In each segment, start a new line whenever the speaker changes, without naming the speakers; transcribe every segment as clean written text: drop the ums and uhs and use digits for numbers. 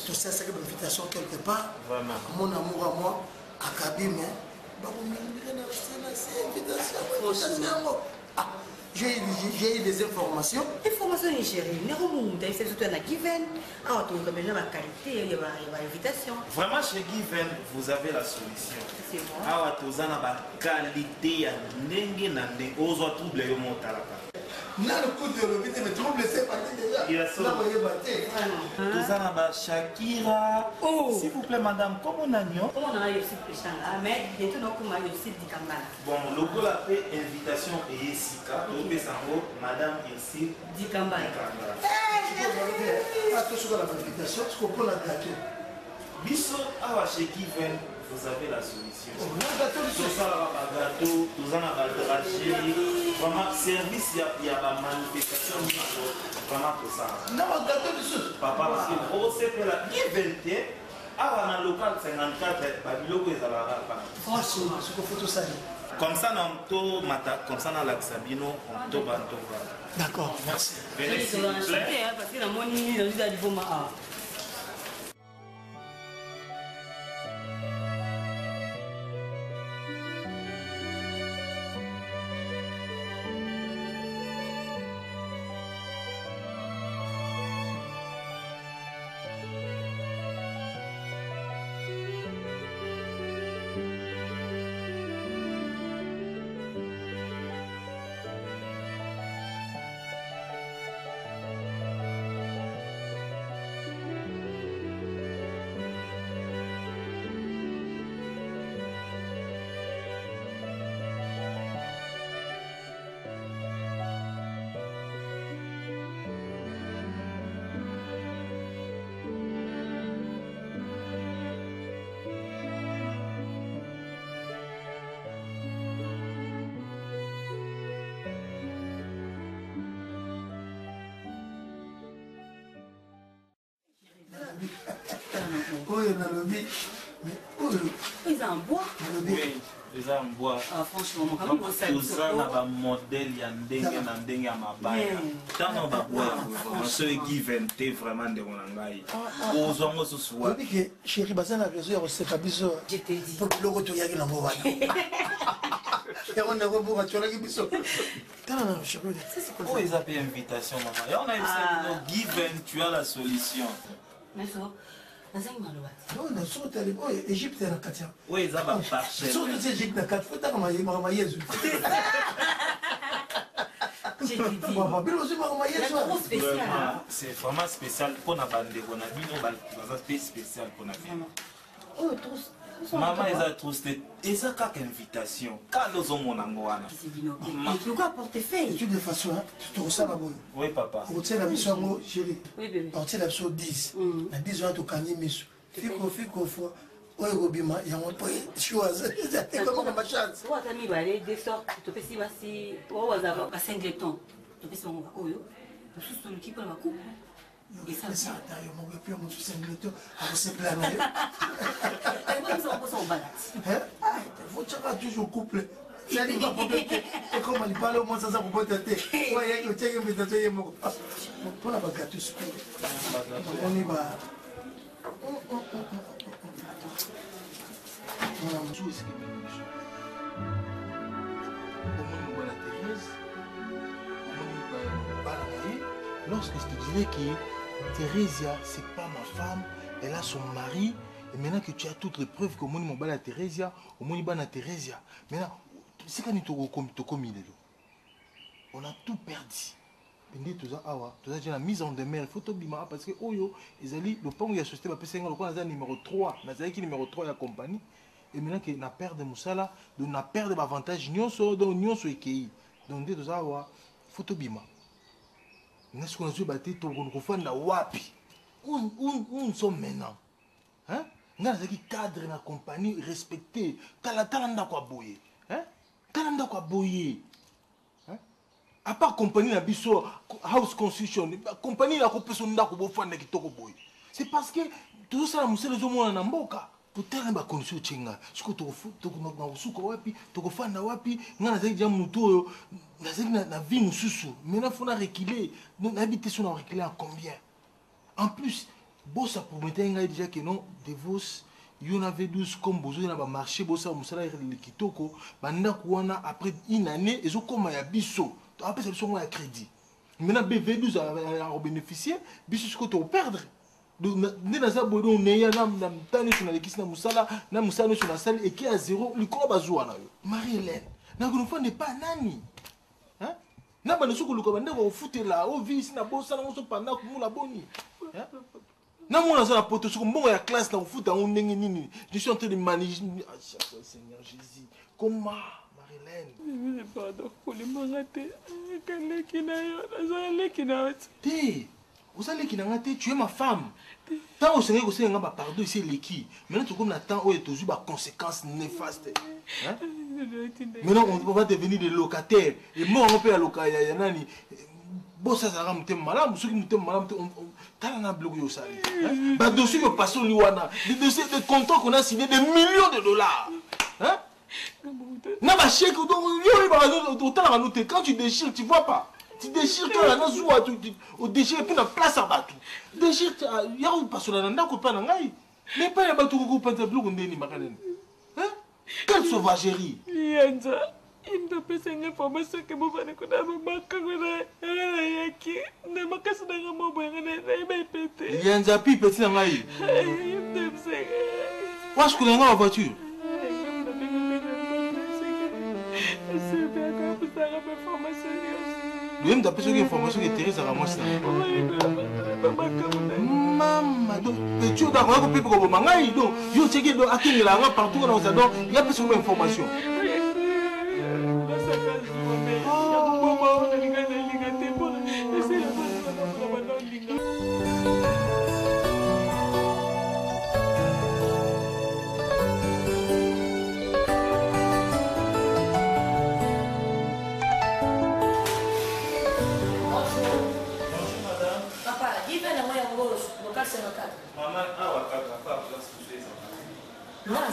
tout ça c'est une invitation quelque part.
Vraiment.
Mon amour à moi, à Kabine, j'ai eu des informations.
Information chérie, ne remonte, c'est surtout un given. Ah, tu as même la qualité, il y a l'invitation.
Vraiment, chez Given, vous avez la solution.
C'est moi.
Ah, tu as la qualité, tu as trouble le monte à la part.
Là, le coup de l'objet, mais trouble, c'est parti déjà.
Il a sauté.
Là, vous voyez, batté.
Tu as la Shakira.
Oh.
S'il vous plaît, madame, comment on a dit?
Comment on a eu aussi plus mais bientôt, on a eu aussi du Kambala.
Bon, le goût a fait invitation et Jessica. Donc, madame ici.
Du Kambala.
Attention à l'invitation, tu comprends la gâteau.
Bisso, chez Given, vous avez la solution.
Le gâteau,
Tout ça, le gâteau, tout ça, le dragé. Vraiment, service, il y a la manifestation. Vraiment, tout ça.
non, le gâteau du sud.
Papa, parce que vous savez, la Given, dans le local 54, Babyloko est à la rapa.
Franchement, ce qu'il faut tout ça.
Comme ça, comme ça, dans l'Axabino, on tombe.
D'accord, merci.
Venez, s'il vous plaît.
Parce que la monnaie, on a dit bon,
Oui, on a le but.
ils en bois.
Oui, ils en bois.
Ah, franchement,
Donc, tout ça, on a un modèle, il y a un dengue à ma baille. Tant on va boire, on se Given, t'es vraiment de mon angaï. Aux hommes, ce soir.
Oui, que chérie, Bazan a raison, on s'est pas besoin.
Je t'ai dit.
Pour le retour, il y a une amoureuse. Et on a revu, tu as la guibisson. Non, chérie.
Oh, ils ont fait invitation, maman. Et on a dit, Given, tu as la solution.
Mais ça,
non, non, sur le Égypte, il y a 4 ans.
Oui, ils ont pas parché.
Sur l'Égypte, il y a 4 fois, tu as Jésus.
C'est vraiment spécial pour la bande. On a dit, c'est spécial pour la bande.
oh, tous.
Maman, ils ont tous et ça, quelle invitation. Quand nous avons mon angoisse.
Tu dois portefeuille.
De toute façon, tu te ressens la bonne.
Oui, papa.
Tu retiens la mission, chérie.
Oui, bébé.
Tu retiens la mission 10. La 10 ans, tu gagnes mission. Fico, fois. Oui, Robima, il y a un peu de choses. C'est comme ma chance.
Tu vois, tu as mis les deux sortes. Tu peux essayer si tu as 5 lectons. Tu peux essayer de faire qui peut la coupe.
Et ça, c'est un taille. On ne peut plus montrer 5 minutes. On se plaint. Il faut toujours couple. C'est pas problème. Et comme on parle au moins, ça peut être tête. Oui, il y a une invitation. Pour la bagarre, tu sais. On y va.
Lorsque je te dirais que Thérésia, c'est pas ma femme, elle a son mari, et maintenant que tu as toutes les preuves que mon mobile à Thérésia, au moins il Thérésia. Maintenant, c'est quand on a tout perdu. Tu as la mise en demeure, il faut te dire parce que Oyo, ils allaient le pont de la société, le numéro 3, qui numéro 3 de la compagnie, et maintenant que na perdre de Moussala, donc na perdre l'avantage, donc nous sommes équipés. Donc, il faut te dire. Maintenant, ce qu'on a dit, c'est que nous sommes wapi. Où nous sommes maintenant? Hein? Nous avons un cadre de la compagnie respecté. Talanda quoi boyer. Hein? Talanda quoi boyer. À part compagnie la biso house construction, compagnie la compétition n'a pas besoin de kitoko boy. C'est parce que tout ça nous c'est les hommes en amboka. Peut-être ba condition chenga. Ce que tu na usuka wapi, tu kufanda wapi, ngana zaidi ya mtu na zaidi na vie mususu. Maintenant faut na reculer. Donc l'habitation na reculer à combien? En plus, bossa promettait déjà que non divorce il y avait 12 comme besoin dans marché bossa musala le kitoko banda kuana après une année ils ont comme ya biso après ça sont à crédit maintenant BV12 a bénéficié biso ce que tu perdre donc dans ça bodo neya na tani sur la kisna musala na musala sur la salle et qui à zéro le ko bazwa na yo Marie-Hélène na ko ne pas nani hein na bana soko luka banda ko futela o visi na bossa na so panda ko mula boni hein na mona za la poto soko mbongo ya classe na futa on ndenge nini je suis en train de manier Seigneur Jésus comment Marie-Hélène
pardon pour les mangate kale kinayo azale kinayo
té osale kinanga té tu es ma femme tant au Seigneur ko senga ba pardon ici leki maintenant tu comme na temps o eto ba conséquences néfastes hein maintenant on va devenir des locataires et moi on peut à locataire ya nani bossa ça ramte malade ceux qui muté malade tala na bloc yo sali ba dossier que passons liwana des dossiers de contrats qu'on a signé des millions de dollars hein na ba chèque donc yo ba tala na quand tu déchires tu vois pas tu déchires quand la zoua tu au déchire puis la place à batou déchire ya ou passons na ndako pa na ngai mais pas ya batou ko pente bloc ndeni makanen hein quelle sauvagerie
yenza indo pesa nga information ke mo bana ko na maka ko na yaki na makasi na nga mo bana na ba pété
yenza pi petit na ngai wash ko nga voiture lui me d'après cette information que Thérèse a ramassé maman donc tu dois avoir copié pour mangai donc yo checker donc akini la nga partout dans ça donc il y a plus de information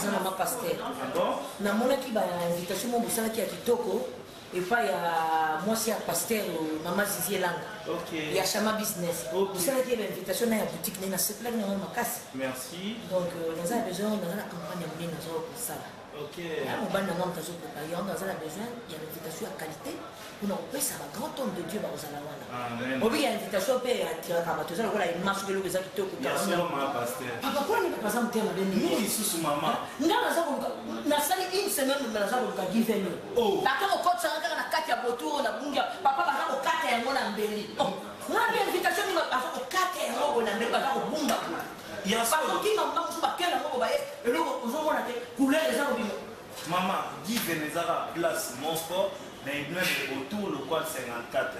Maman pasteur. Na mona ki ba invitation mo busala ki ya kitoko et pas ya moi c'est pasteur maman Zizi Elanga.
OK.
Ya Chama business. Busala ki ba invitation na ya boutique na sepla na makasi.
Merci.
Donc nous avons besoin de la campagne de nous pour ça.
OK.
Ya mo bana ngam tazo préparer on a besoin il y a une invitation à qualité pour nous payer ça va grand homme de Dieu ba ozala wana.
Amen.
Obi ya invitation pe ya tira kama to ça la marche de l'eau ezaki kitoko.
Ya solo ma pasteur.
Papa quoi ni pas ça mtema beni.
Ni susu mama.
Nga na sali une semaine na za ko give me.
Oh.
Bakako kotsa nga na kati ya boturo na bunga papa baza ko kata yango na mbeli. Oh. Nga bien invitation ni baza ko kata yango na mbeli baza ko bunga.
Ya
solo ki mama ko ba kela ko ba e lo ko zo mona te couleur za ko bimo.
Mama, give Venezara place mon sport. Mais il y autour le quad 54.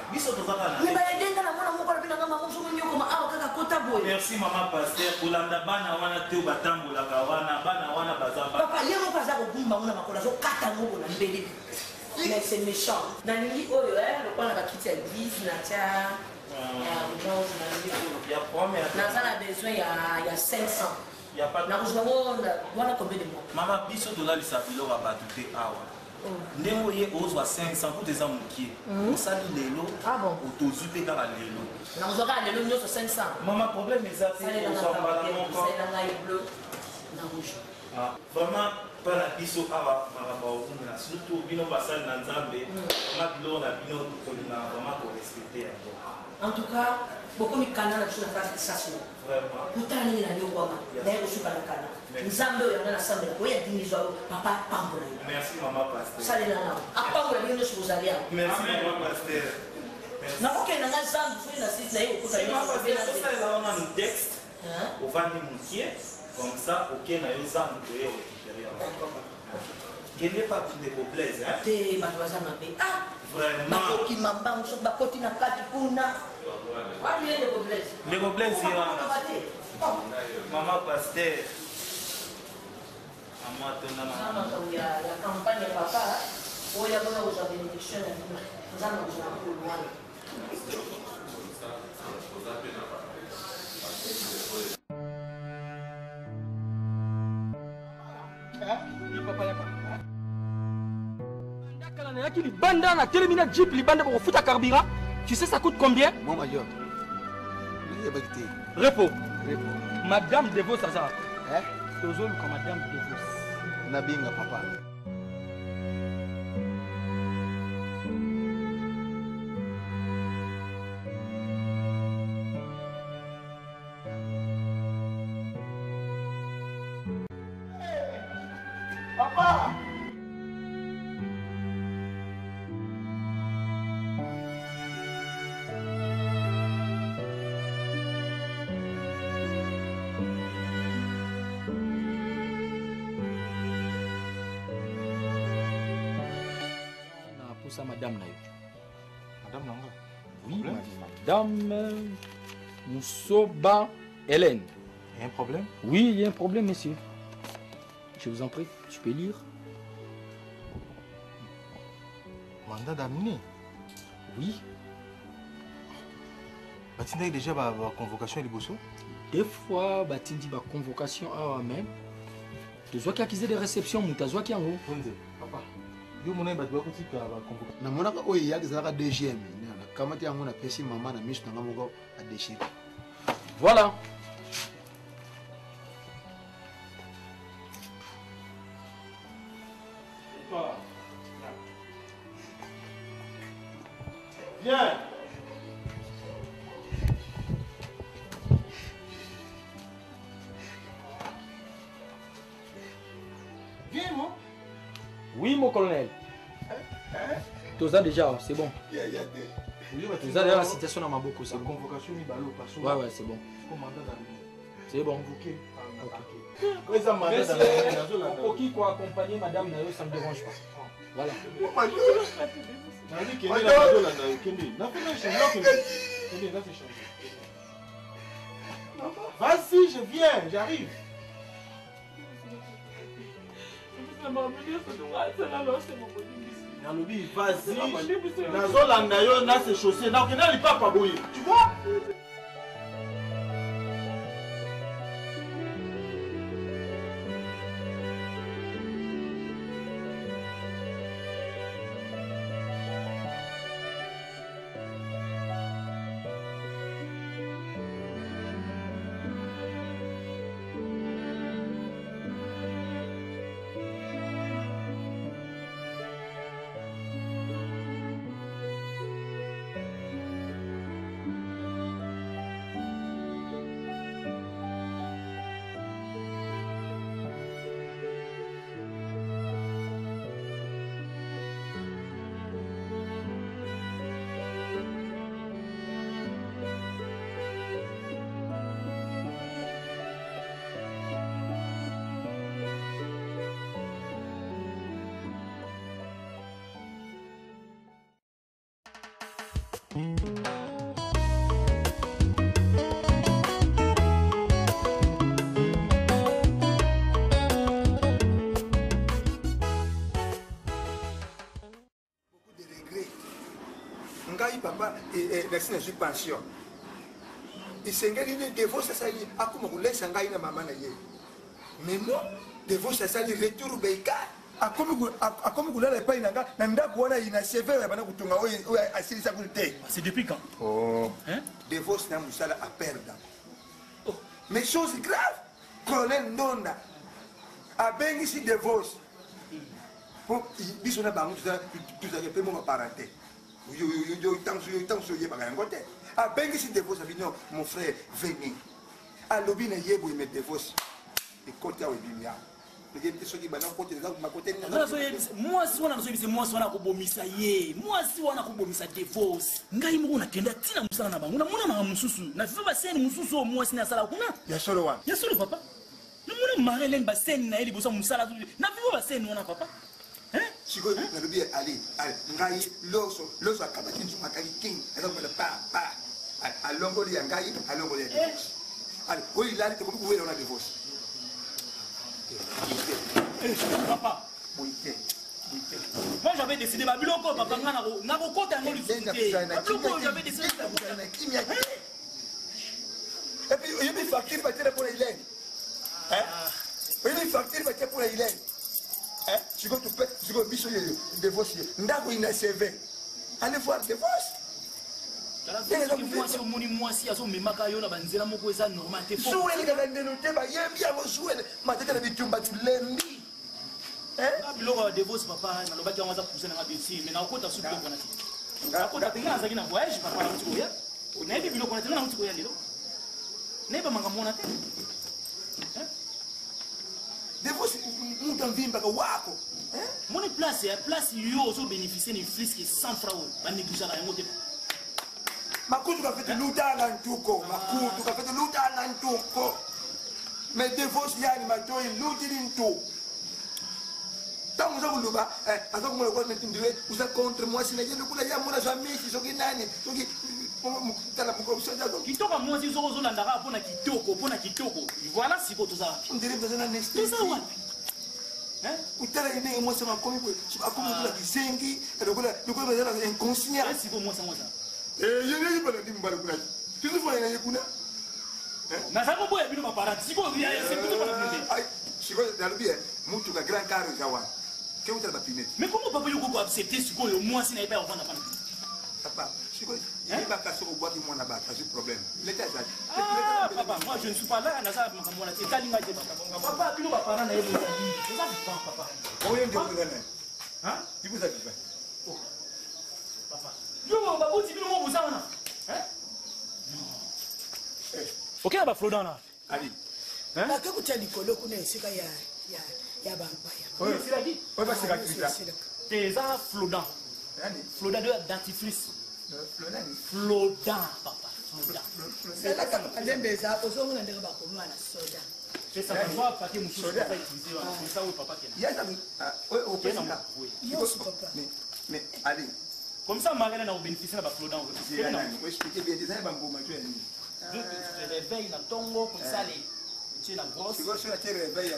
Merci maman pasteur. Olanda bana wana teo batambola kawana bana wana bazamba.
Papa yero kaza ko bumba mona makola zo kata ngo na mbeli. Mais c'est méchant. Na nini oyo le kwa na bakiti ya église na tia
ya première.
Na ça a besoin il y a 500.
Il y a pas de
voilà combien de mois.
Maman biso dollar sa bilo ba batute awa. Ndemo ye ozwa 500 pour des amuki. Osali lelo.
Ah bon.
Otozu pe kala lelo.
Na ozwa lelo nyoso 500.
Maman problème ezate ozwa bala moko.
C'est dans la bleu na rouge.
Ah, vraiment pas la biso awa maraba okuna surtout bino basali na Nzambe. Ma bilo na bino kolina vraiment ko respecter yango.
En tout cas, beaucoup de canaux sur la face de ça.
Vraiment.
Putain, il y a des gens qui sont dans le canal. Nzambe oyo na sambe ko ya dingizo papa pambola.
Merci maman pasteur.
Salela na. Apambola bino so zalia.
Merci maman pasteur.
Na koke na nzambe fui na site na yo ko
C'est maman pasteur ça là on a un texte. On va dire moutier comme ça OK na yo zambe ko yo récupérer. Qu'il n'est pas de complaise hein.
Te baza na be. Ah,
vraiment.
Na koki mamba so ba koti na kati kuna. What do you de complaise?
Les complaise maman pasteur.
La campagne papa, où il y a besoin de bénédiction, nous allons vous loin.
Libanda na termina jeep libanda pour foutre carburant. Tu sais ça coûte combien?
Mon major,
Repos. Madame Devos, ça. Toujours comme Madame Devos.
Nabinga, papa.
Papa!
Ça, madame Nayo.
Madame Nanga.
Oui, madame Moussoba Hélène.
Il y a un problème?
Oui, il y a un problème, monsieur. Je vous en prie, je peux lire.
Mandat d'amener?
Oui.
Batindi déjà la convocation et les bosso?
Des fois, Batindi la convocation à même. Tu vois qu'il y a accusé de réception, tu vois qu'il y a un haut.
Papa. Yo mona ba ko tika ba convocation.
Na mona ko oyi yaki zaka DGM. Na kamati yango na pesi mama na misu na moko a déchiré.
Voilà.
Viens. Viens, moi.
Oui, mon colonel. Tout ça déjà, c'est bon. Tout ça déjà, la situation dans ma boucle, c'est bon.
Convocation ni balo passo.
Ouais, c'est bon. C'est bon.
Convoqué.
Pour qui quoi accompagner madame Nayo, ça ne me dérange pas. Voilà.
Vas-y, je viens, j'arrive. Nalobi, vas-y. Nazolanda yo na se chaussée. Na okenda lipapa boye. Tu vois?
Papa, je suis pension. Et c'est un gars qui divorce, ça y est, à comment vous laissez un gars na maman. Mais non, divorce, ça y est, retour Beika. À comment vous l'avez pas, Nanda Kouana, il a sévère,
c'est depuis quand?
Oh, divorce, n'a pas à perdre. Mais chose grave, colonel Nonda a bien ici divorce. Pour dire qu'on a banque, tout ça, il peut mon parenté. A bengi si divorce avignon mon frère venez a lobi na yebo il me divorce et côté au bimia le gars soki bana côté za ma côté
moi si wana nasobi c'est moi si wana ko bomisa ye moi si wana ko bomisa divorce ngai mo na kenda tina musala na bangu na mona na mususu na fifa ba seni mususu au moi si na sala kuna
ya solo wa
ya solo papa na mona marelen ba seni na eli bosa musala na fifa ba seni wana papa.
Chico, le bien, allez, Ngai, l'osso, à Kabatin, sur ma king, alors le pas, à Longoli, à Ngai, à Longoli. Allez, oui, il a été beaucoup ouvert dans la divorce.
Papa, moi j'avais décidé, ma biloko, papa, n'a pas côté à j'avais décidé.
Et puis, il y a des factures pour les laines. Il y a des factures pour les laines. Si tu peux, si tu divorce, ndako ina CV. Allez voir divorce.
mwasi omoni mwasi azomemaka yo na banzela moko eza normal te
zuwele kaka ndeno te bayembi yango zuwele matete na bitumba tulembi
biloko ya divorce papa nalobaki yango aza pousse nanga besi mais nakota su biloko wana te nakota te nga nazalaki na voyage papa nakuti koya nayebi biloko wana te nga nakuti koya lelo nayeba makambo wana te
divorce mutu amvimbaka wako
moni place yo ozobénéficie ni frisque 100 francs oyo banéglisaka yango te
makutu kafete lutanga ntuko makutu kafete lutanga ntuko mais divorce yani matoi lutili ntu tangu za kuluba aza kumula kwa ndire uza contre moi sinajende kula ya muna za miki soki nani soki mukutala mukobusoja zo
kitoko mwasi zo ozolandaka mpona kitoko voilà siko toza
ndire bezana next toza wapi utala ine mwasi makomi kwa akomi kula kisengi lokula bezana inconscient
siko mwasa
yene yibala dimbala kuna tuzu fona yene kuna
na sako boya bino maparati siko ya siko kwa pine
ai siko dalubie mutu ka grand car zawa que utala ba pinete
mais comment papa yoko ko accepter siko yo mwasi na ipa okanda pana
papa siko il va casser au bois qui mon abat pas de problème l'état ça
papa moi je ne suis pas là na ça makambo na te kalinga te papa bino maparana na yebo ça papa
oyo ndio ngana ibu za kipa
papa yo babuti bino mo buzana ok ba Flodan là
ali
baka kutia likolo kuna esika ya bampaya
oyo silaki
oyo basika kita
teza Flodan
yani
Flodan de dentifrice Flodan papa Flodan
ndembeza ozongona ndenge bakomwana soda
c'est ça va pas que musu soda utiliser ça oui papa qui
ya ça oyo opesika
yo papa
mais ali
comme ça Marlène a bénéficié de Flodan
c'est là on expliquer bien des ba mboma tu es
tu te réveilles na tongo comme ça les tu la brosse
tu vois sur la terre réveille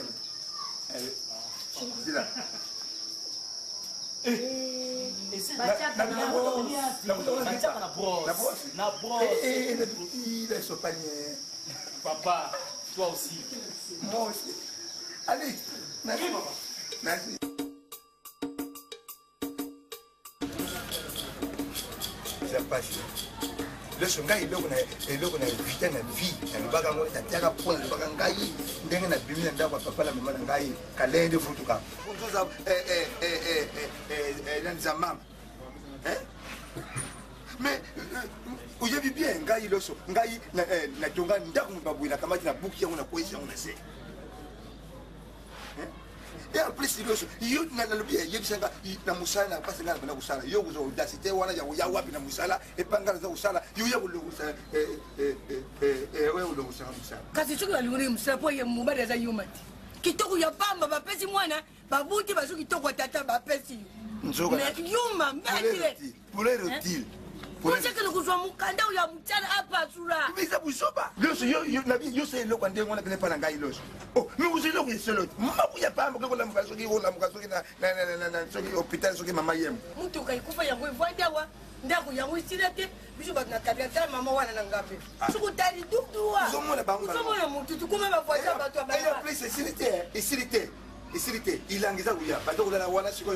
c'est là
na brosse
il est sur panier
papa toi aussi
moi aussi allez merci papa merci ça passe leso ngai eloko na vita na vie nalobaka ngo tatiaka point nalobaka ngai ndenge na bimi na ndako ya papa na mama na ngai kalende futuka ozoza nanza mama mais oyebi bien ngai loso ngai natonga ndako mobaboyi nakamati na buki yango na kwesi yango na se et en plus yo nalobi yebisanga na musala na pasi ngana bana kusala yo kuzo audacité wana ya wapi na musala epangana za kusala yo ya kulungusa wewe ulungusa musala
kasi chuki walunguni musala po ye mubada za yumati kitoko ya pamba bapesi mwana babuti basu kitoko tata bapesi
nzoka
mais yuma mbetile
pour les retiles
Kuchekele kuzwa mukanda ya mchana hapa sura.
Bisa busoba. Loso yo nabi yo se lo kwande ngona kene pana ngai loso. Oh, mi uzilo ku selo. Mabu ya pamba ko la mukaso ki wona mukaso ki na soki hospital soki mama yem.
Mtu kaikufa yangu ivwandawa. Ndaku yangu isilete biso batna kabia mama wana na ngape. Suku tali dukduwa.
Zomona banga.
Zomona mtu tukuma bafwaza batu abaya.
Ayo please isilite. Ilangiza kuya. Bato kula wana siko.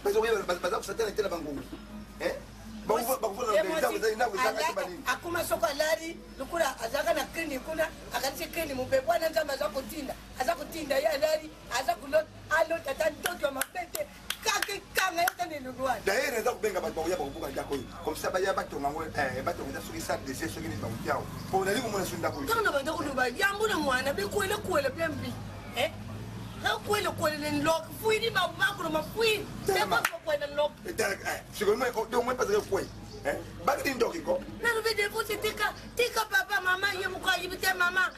Bato kuya baza kusatana tena bangu.
akuma soko alari lukula azaka na klini kuna akanise klini mupepwana nzamba aza kutinda ye alari aza kulota alota tantoto mapete kake kanga yotane lulwana
d'ailleurs eza kubenga bato bakuya bakubuka ndako oyo comme ça baya batonga ngo batonga soki sa dese soki nini bakutiao po nali komona so ndako oyo
tanga banda kuluba yambuna mwana bekuele pembi Kuele lok fuini ma makro ma fuini. Tema kuele lok.
Sigo me do me pasa foi. Bagdi ndoki ko.
Na rube de vous tika papa mama ye muka yibite mama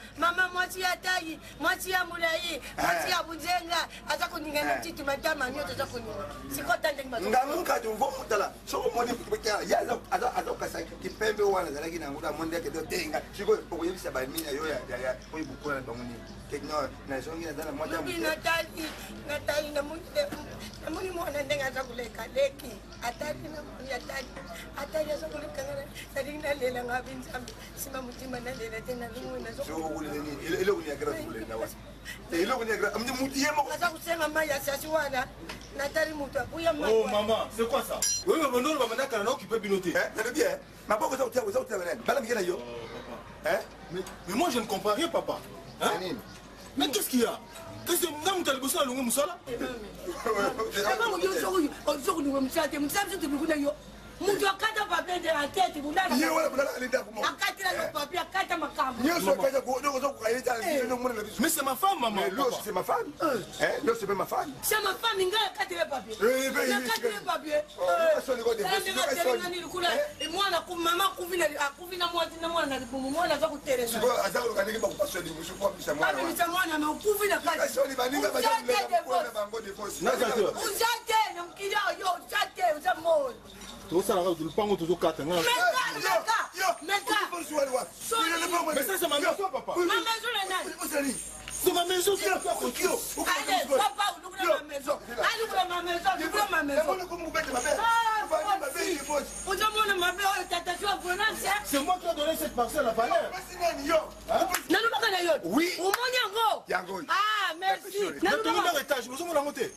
mwati atai mwati ya mulai mwati ya bujenga aza kuningana titu matama nyoto za kuninga. Sikota ndenge mazo.
Ngamuka tumvo mutala. So moni kupitia ya aza kasa kipembe wana za lakini nguda monde yake tenga. Sigo okuyibisa ba mina yo ya oyibukula ndongoni. Kekno na zongi na dana moja
mtu Natali na muni mwana ndenga za kuleka leki atali na muni atali za kuleka ngana sadinga lela ngabinzambi sima mutima na lela tena lungu na
so ule eloko ni agrave kolenda wasi eloko ni agrave amdi mutu ye moko
aza kusenga mai ya sasi wana natali mutu akuya mai
Oh maman, c'est quoi ça? Oui, mais non, on va pas occupé binoté.
Hein, bien. Ma papa ça ça bala mikena yo. Hein?
Mais moi je ne comprends rien papa. Hein? Mais qu'est-ce qu'il y a? Qu'est-ce que vous avez besoin de l'ongo musala?
Mutu akata papier de la tête, vous l'avez.
Yo wala bala alenda ko.
Akata le papier, akata makambo.
Yo so kaja ko no so ko ayeta no mona la biso.
Mais c'est ma femme maman.
Mais l'eau c'est ma femme. Hein? L'eau c'est ma femme.
C'est ma femme, il a akata le papier. Akata le papier.
So ni ko de.
Et moi na ku mama kuvina mwati na mwana na kumu mwana za kutereza.
Ko azalo kaniki ba kupaswa ni musu kwa bisa mwana.
Mama ni mwana na kuvina kazi.
So ni baninga ba ya bango de force.
Uzate na mkija yo uzate uzamo.
Tout ça, là, tu le prends, tu le casses.
Mais
ça, c'est ma maison, papa.
Ma maison, la nana.
C'est ma maison, c'est
allez, papa, ouvre ma maison. Allez, ouvre ma maison, ouvre ma maison.
C'est moi qui ai donné cette parcelle à Valère.
Oui.
Ah, merci.
Dans ton étage, vous avez monté.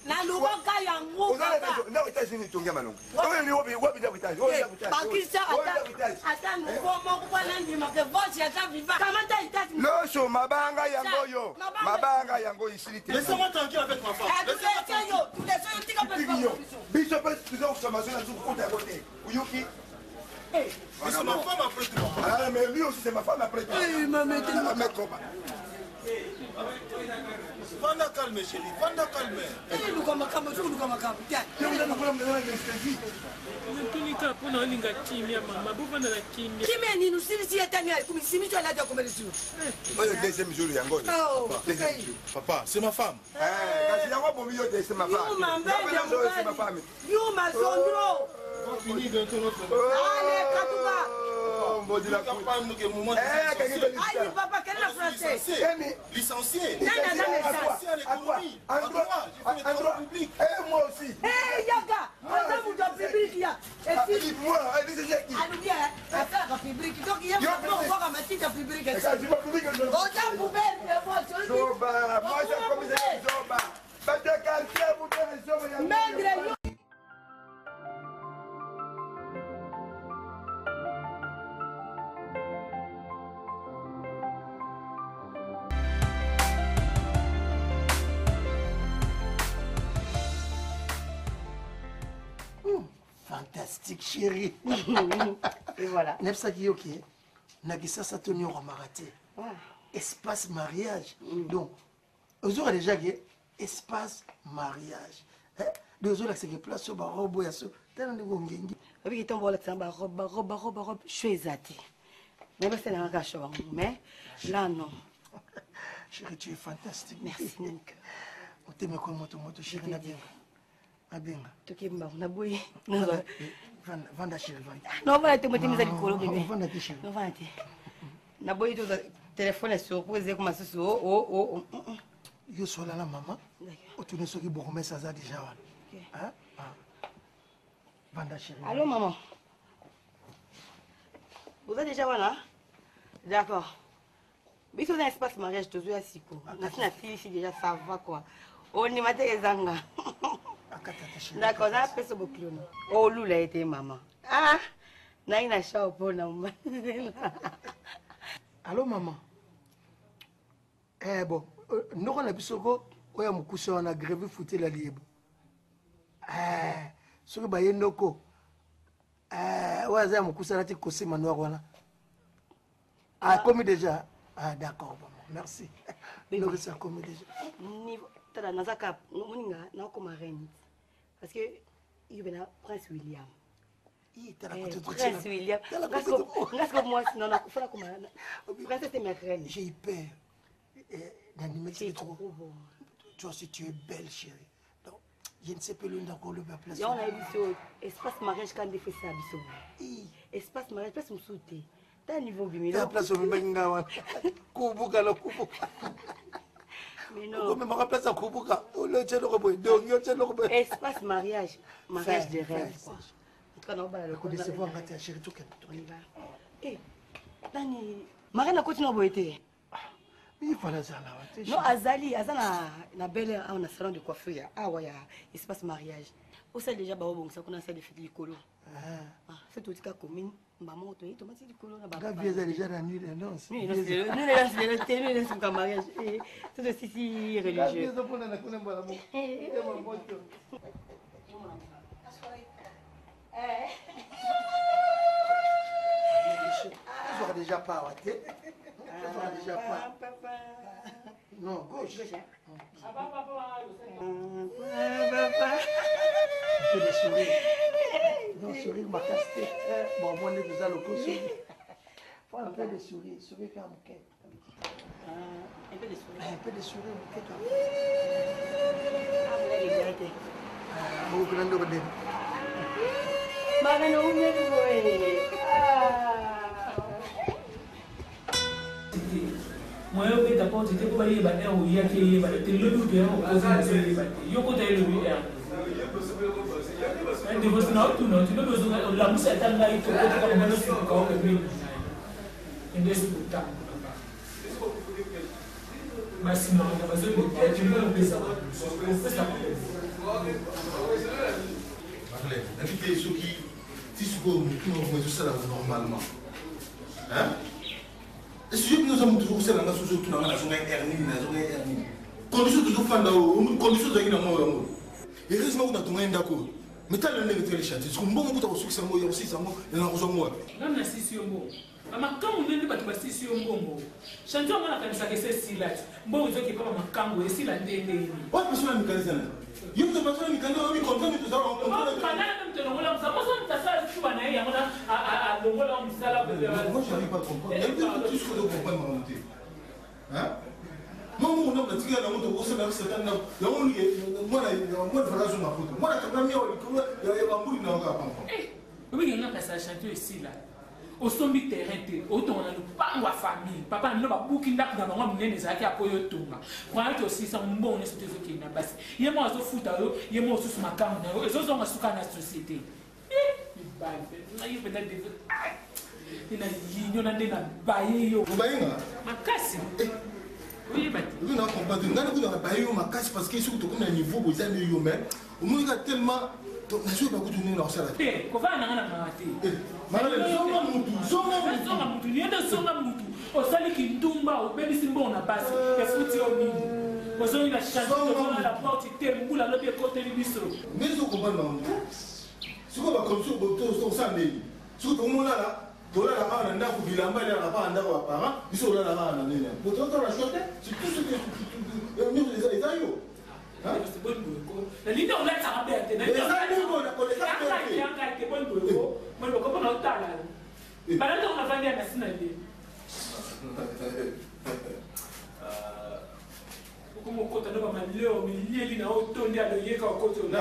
Laissez-moi tranquille avec ma femme. Mais c'est ma femme après tout.
Ah, mais lui aussi c'est ma femme après tout.
Vanda calme chérie, vanda calme.
Tunika pona olinga kimia mama, bovanda na kimia.
Kimia ni nusilisi etani ali kumisimi tu alaja komelisu.
Oyo deuxième jour yango.
Papa, c'est ma femme.
Kasi yango bomi yo c'est ma femme. C'est ma femme.
Yo ma sondro.
Fini bientôt notre.
Allez, Katouba.
Allez,
papa, quel est le français?
Licencié.
En droit public. Et moi aussi.
Eh, Yaga, on doit public. Et
moi, elle est qui?
allez bien, affaire public. Donc, il y a pas voir à ma petite public.
C'est pas public.
On a poubelle, moi,
Zoba, moi j'ai commis Zoba. Pas de quartier, vous devez Zoba.
Maigre,
Fantastique chérie.
Et voilà.
Nepsaki yoki. Nagisa Satoni Romarate. Espace mariage. Donc, vous aurez déjà dit espace mariage. Donc, vous aurez que place sur la robe.
Avec ton vol, c'est un robe, je suis exaté. Mais là, non.
Chérie, tu es fantastique.
Merci, mon cœur.
On t'aime comme moto, chérie. Abenga.
Tokimba, na boy.
Vanda chérie, vanda.
Non, voilà, tu me dis que tu es bébé.
Vanda chérie.
Non, voilà. Na boy, tu téléphone est surposé comme ça. Oh.
Yo sola la maman. O tu ne sais qui beaucoup mais ça déjà. Hein? Vanda chérie.
Allô, maman. Vous êtes déjà là? D'accord. Mais si on a un espace mariage, tu es assis. La fille, déjà, ça va quoi. On y m'a dit les zanga. D'accord, on a fait ce beau clown. Oh, Lula a été maman. Ah, naina chao pour nous.
Allô, maman. Bon, nous on a pu se voir. Oya mukusa on a grévé fouté la libre. Ce que baye noko. Ouais, ça mukusa là tu kosi manoir voilà. Commis déjà. D'accord, maman. Merci. Donc ça commis déjà.
Niveau tada nazaka muninga na comme reine. Parce que il y a Prince William. Prince William. Parce que moi non faut la comme Princesse est ma reine.
J'ai eu peur. C'est trop beau. Toi aussi tu es belle chérie. Donc je ne sais pas l'une d'accord le place.
On a dit espace mariage quand il fait ça biso. Espace mariage place me sauter. T'as niveau bimilo.
La place au Bengawa. Kubuka la kubuka.
Mais non.
Mais ma place à kubuka. Le tchelo reboy.
Espace mariage de rêve. En tout cas on va le
coup de se voir rater chérie tout.
On y va. Eh, Dani, Marina continue à boiter.
Il fallait ça là.
Non, Azali, na belle on a salon de coiffure. Ah ouais, espace mariage. Au sein déjà bon ça qu'on a fait des fêtes colo. Ah, c'est tout cas commune. Maman toi, tu m'as dit colo na ba.
Gabi est déjà la nuit non.
Oui, non, c'est le thème de son mariage. C'est aussi si religieux.
Tu auras déjà pas raté. Tu auras déjà pas. Non, gauche. Tu peux sourire. Non, sourire m'a casté. Bon, moi, on est déjà le sourire. Faut un peu de sourire. Sourire comme quel.
Un peu de sourire.
Un peu de sourire, quel.
Ah, vous l'avez gâté.
Beaucoup de gens.
Magano, où est-ce
moi je vais d'abord te dire que il y a des gens qui ont été le but de yo ko tay le but et de votre non tout non tu ne besoin la musique est là il faut que comme on se ko que bien et de ce temps mais sinon on a besoin de tu ne peux ça c'est ça
Marlène, n'habitez ceux qui si ce que nous tout ça normalement hein. Et si nous avons toujours celle là sous tout dans la zone hernie, na zone hernie. Condition toujours fanda condition za ina mo yango. Et heureusement qu'on a tout un d'accord. Mais t'as le nez de télécharger. Parce que bon on a succès mo aussi ça mo et na raison moi.
Même la session bon. Ama quand on est pas de session bon. Chanteur on a kanisa que c'est si là. Bon on qui pas makango et si la ndende.
Pas personne mécanicien. Yo te personne mécanicien on comprend tout ça on comprend. Moi j'arrive pas à comprendre. Il y a tout ce que vous comprenez ma montée. Hein? Moi on a dit que la moto au sein de cette année, la on moi de voilà sur ma photo. Moi la caméra il y a un bout dans pas.
Oui, il y a un chanteur ici là. Au sommet terrain, autant on a le pas wa famille. Papa ne va bouquin n'a pas maman mener des actes à poyo tonga. Quand aussi ça un bon espèce de qui n'a pas. Il y a moi au foot à eux, il y a moi aussi sur ma caméra. Et ça on a sous la société. Il peut être des il y a des baillés yo. Ma casse. Oui, mais
vous n'avez pas de vous n'avez pas eu ma casse parce que surtout comme un niveau vous avez eu mais au moins il y a tellement donc je vais pas continuer dans ça là.
Eh, comment on a maté?
Marlène,
zonga mutu, ni enda zonga mutu. Osali kindumba, obeli simbo on a passé. Et fouti au mini. Ozoni la change de la porte, terre, la lobby côté du bistrot.
Mais je comprends non. Ce qu'on va comme ça, on s'en est. Surtout au moment là. Voilà la part d'un coup, il a mal à la part d'un apparent, il sort là la part d'un nez. Pour toi, la chose, c'est tout ce que les aïeux.
C'est bon boulot. La ligne on l'a ça rappelle.
Les aïeux, on a
fait bon boulot. Moi, le copain on t'a là. Maintenant, on a vendu à la sinalité. Comme on compte à nous, on a mis na auto, on a le yéka au côté. On a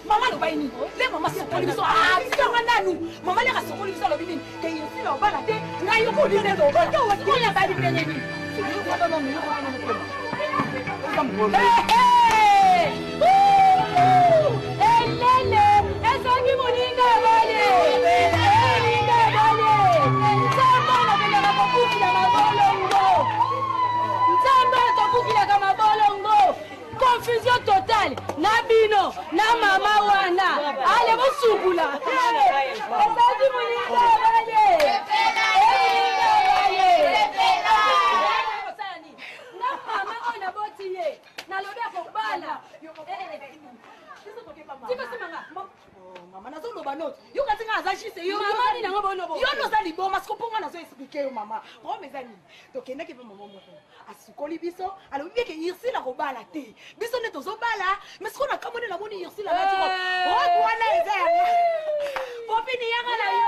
Maman le baini, les mamans sont pour lui sont ah c'est un nous. Maman les rassure pour lui sont le bini. Que il fait en bas la tête, là il faut lui donner au bas. Qu'on y a pas de bien ni. Confusion totale. Nabino, na mama wana. Allez, vous soubula. expliquer maman. Oh mes amis. Donc il y en a qui veut maman moko. Asukoli biso, alors bien que irsi la robala té. Biso ne tozo bala, mais ce qu'on a comme la moni irsi la là. Oh voilà ezaya. Popini yanga la yo.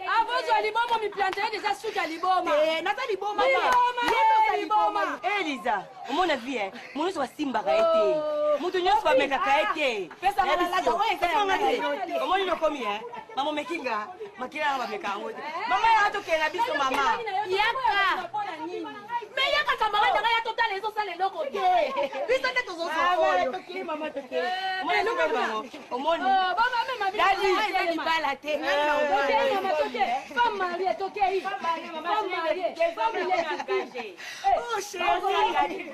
Ah vous allez bon mi planter déjà sous Galiboma.
Eh Nathalie Boma. Liboma.
Elisa, mon avis hein, mon so simba ka été. Mutu nyoso ba meka ka été.
Pesa la la wa
ezaya. Omoni no komi hein. Maman mekinga, makira ba meka ngote. Mama ya to kena biso mama.
Yaka. Mais yaka camarade ya total les ça les loko te.
Biso ne tozo so.
Maman to ke. Omoni no ba omoni.
Oh baba même ma vie.
Dadi bala te.
Femme mariée, toqué. Femme mariée.
Oh chérie.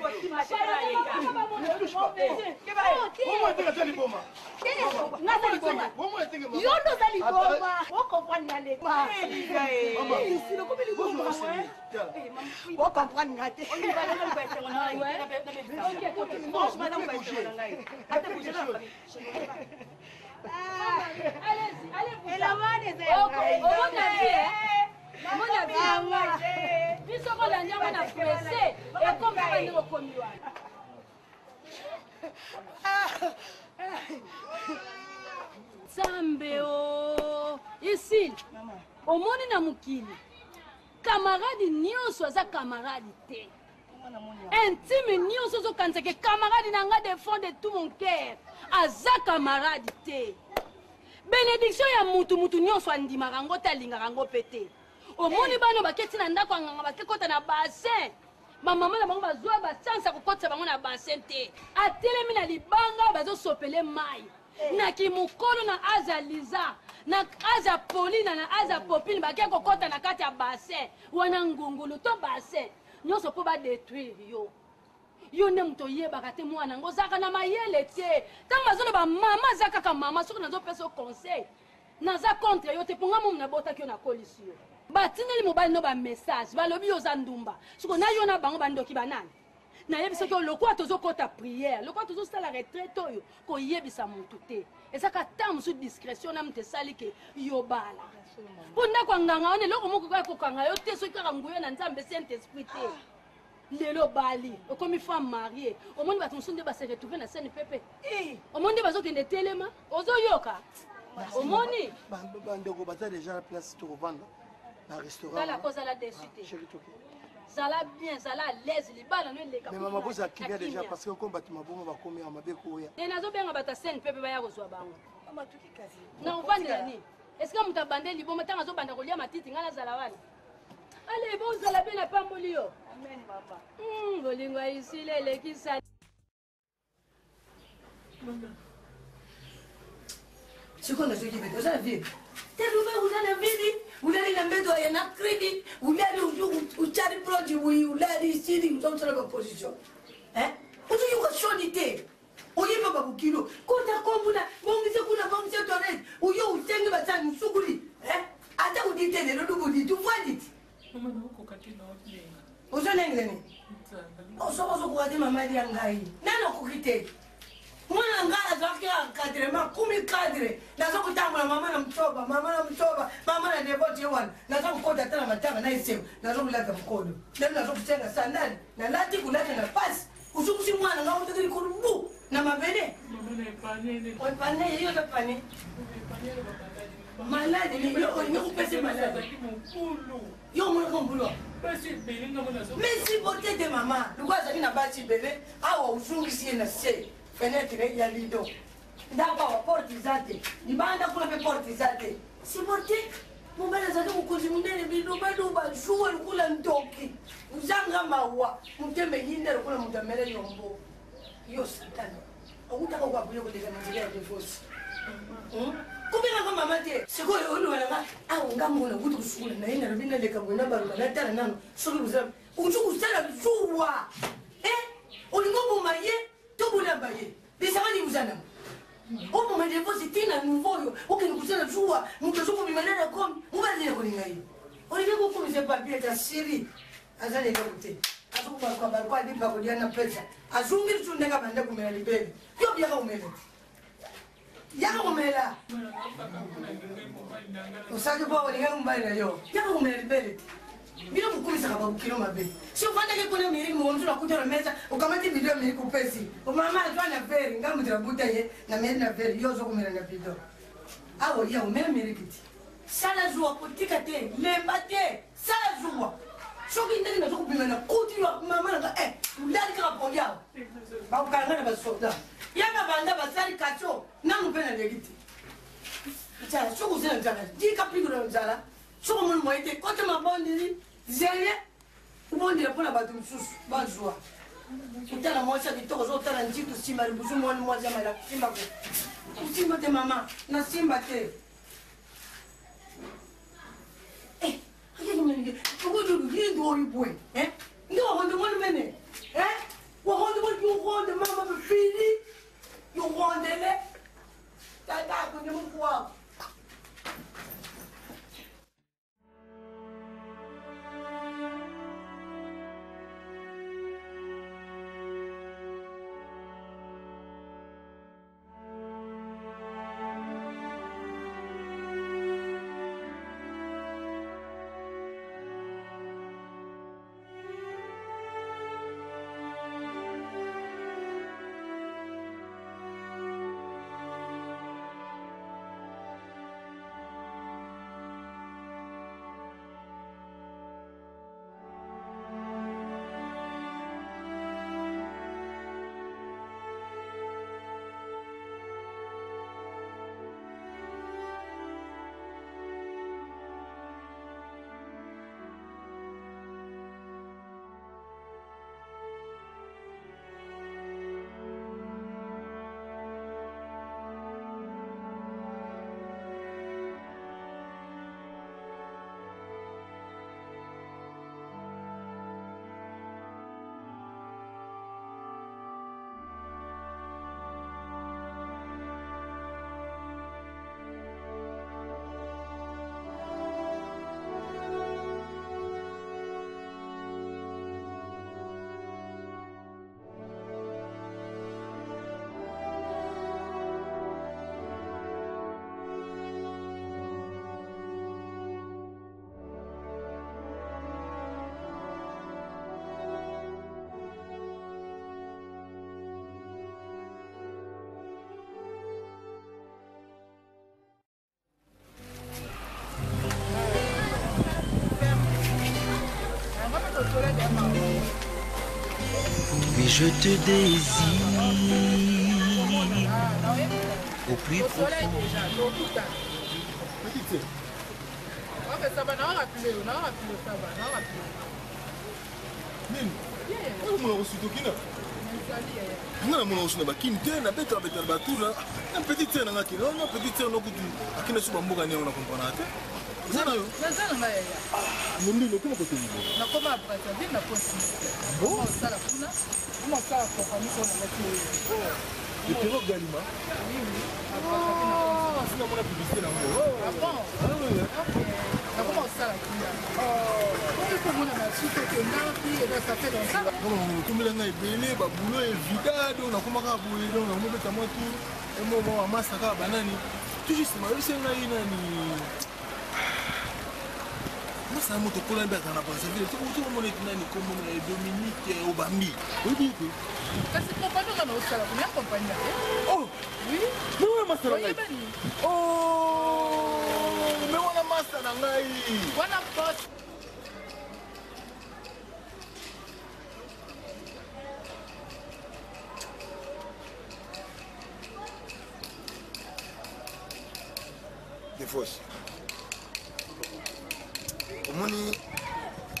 Zambe o ici omoni na mukili camarade nyonso aza camarade te intime nyonso ozokanisa ke camarade na nga de fond de tout mon cœur aza camarade te bénédiction ya mutu nyonso andimaka ngo te alingaka ngo mpe te omoni bano baketi na ndako anganga bakekota na bassin bamama na bango bazwa bachance ya kokotisa bango na bassin te atelemi na libanga bazosopele mai na kimokolo na aza liza na aza polina na aza popine bakia kokota na kati ya bassin wana ngungulu to bassin nyonso mpo badetruire yo nde moto oyebaka te mwana ngo ozalaka na mayele te ntango bazoloba mama aza kaka mama soki nazopesa yo conseil naza contre yo te mpo nga momu nabotaki yo nakolisi yo batindeli mobali no bamessage balobi yo oza ndumba soko na yo na bango bandoki banani nayebi soki lokola tozokota priere lokola tozosala retraite oyo koyebisa motu te ezaka ta mosusu discrétion na moto esali ke yo bala mpo ndako anganga wana eloko moko kaka kokanga yo te soki kaka nguya na nzambe saint esprit te lelo bali okomi femme mariée omoni bato mosusu nde base retrouve na scène pepe omoni nde bazokende telema ozoyoka omoni
bandeko baza déjà na place tokovanda na restaurant
tala kozala desu te zala bien zala à l'aise libala no eleka
mais maman boza kilia déjà parce que comme bato mabongo bakomi ya mabe koya
te nazobenga bato scène pepe baya kozwa bango
Mama tuki kazi.
na ovandela nini est-ce que moto abande liboma ntango azobanda kolia matiti ngai nazala wana ale bozala mpe na pamboli yo
Amen mama.
bolingo ya isile elekisa
Sikondo soki beto za vie. Terume ulala vidi, ulali na mbedo ya na credit, ulali uchari project ulali siri uzomsala kwa position. Utu yuko shonite. Uyipa babukilo. Kota kombuna, mongise toret. Uyo utenge batani msuguri. Ata uditene no dubudi tu fadit.
Mama no ko katina otenga.
Uzonengene. Osobozo kuwade mama ya ngai. Nano kukite. Mwana ngala zake kadre makumi kadre nazo kutangula mama na mchoba mama na devoti wana nazo kukoda tena matanga na iseu nazo kulaga mkodo ndio nazo kutenga sandali na lati kulata na pasi usukusi mwana ngao tukiri kurubu na mabele
Mama na panene.
on panene hiyo ndo panene malade ni yo kupese malade yo mwana kombulo
Basi belinga mwana zo.
Messi porte de mama lukwaza ni na basi bele awa usungisi na se fenêtre ya lido ndaba wa porti zate nibanda kuna pe porti zate si porte mumbele zate ukuzi munene bido bado bajuwe kula ndoki uzanga mawa mutembe yinde kula mutamele yombo yo satani ukutaka ukwabuye kudeka njia ya divorce kubina kama mate siko yoni wala au ngamona ukuthi usukule na yena robina leka bona baruka na tala nano sokulu uzama ukusala zuwa ulingobo maye tobula baye bisabani uzana omo me divorce tina nouveau ukinikusana zuwa mutosoko bimanana komi mubazile kulingai olingo kumise papier ta siri azale lokute azukuba kwa barua limba kudiana pesa azungiri tundenga bande kumela libele yo biaka umele yaka komela osaki mpo olinga mobali na yo yaka komela libele te bino mokumisaka babukilo mabe si ofandaki kuna miriki mokomosu nakuta na mesa okamati bido miriki upesi omama atwa na veri nga mutira buta ye na meri na veri yo ozokomela na bido awo ya omela miriki te sala zuwa kotika te lemba te sala zuwa soki ndenge nazokobima na kuti yo mama nanga ulali kaka pongi awa bakokanga na basoda yaka banda basali kacho nanu mpe na leki te nzala soki oze na nzala dika pikolo na nzala soki omoni moye te kote mabondeli zeye obondela mpona bato mosusu bazwa otala mwasi ya kitoko ozotala njiku nsima libusu moni mwasi ya mala simba ko osimba te mama nasimba te okududulindu oyibwe nge wahonde moni mene wahonde moni yohonde mama befili yohondele tatako nyemuku wako
Puis je te désire au plus profond.
nga namona osu na bakini te nabetaka betala batula na petit te nanga kina na petit te nokutu akina su bamboka ndenge na komprana te eza na yo mondilo okoma kotelibo
nakoma brazzaville na posi osala kuna omosala kompani mpona
le piro galima sinamona publicité nango
nakoma osala kuna okomona basuki okendaki ebasafe
okomela ngai ebele babulo evidado nakoma kaka boye donc nakomobeta mwa tour emomo amasa kaka banani toujours mayebisi ngai nani masala moto kola mbeka na brazzaville tokomona eti nani komona dominique obambi oyebi ete
kasi kompani onga na osala combien kompani yake
mewana masala ngai me wana masa na ngai
wana pote
Defos. Omoni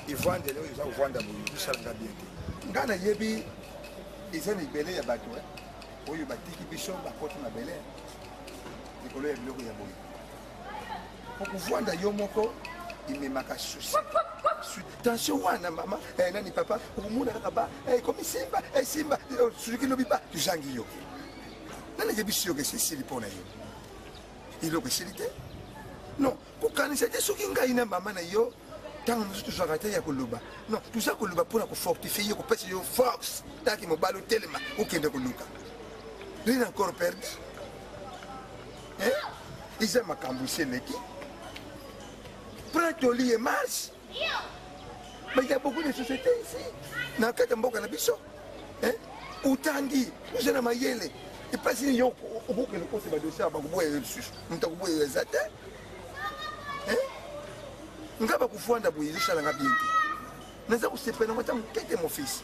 ivande leo iza uvanda boyo bisalanga bien te. Ngana yebi eza ni bele ya bato oyo batiki biso bakoti na bele likolo ya biloko ya boyo. Okuvanda yo moko imemaka susi. Tension wana mama nani papa okumuna kaka ba komi simba simba suki no biba tuzangi yo. Nana yebi sio ke sisili pona yo. Iloko silite non kokanisa te soki ngai na mama na yo ntango mosusu tozwaka te ya koloba non toza koloba mpona kofortifie yo kopesa yo force taki mobali otelema okende koluka rien encore perdu eza makambo esemeki. Prends ton lit et marche. Mais il y a beaucoup de sociétés ici. Dans le mboka na biso. Utangi, nous sommes mayele. Et pas si yo oboke le conseil ba dossier ba kuboya yesusu. Mutakuboya ezate. Ngaba kufunda boyizo shala ngabintu. Naza kusepena ngata mkete mon fils.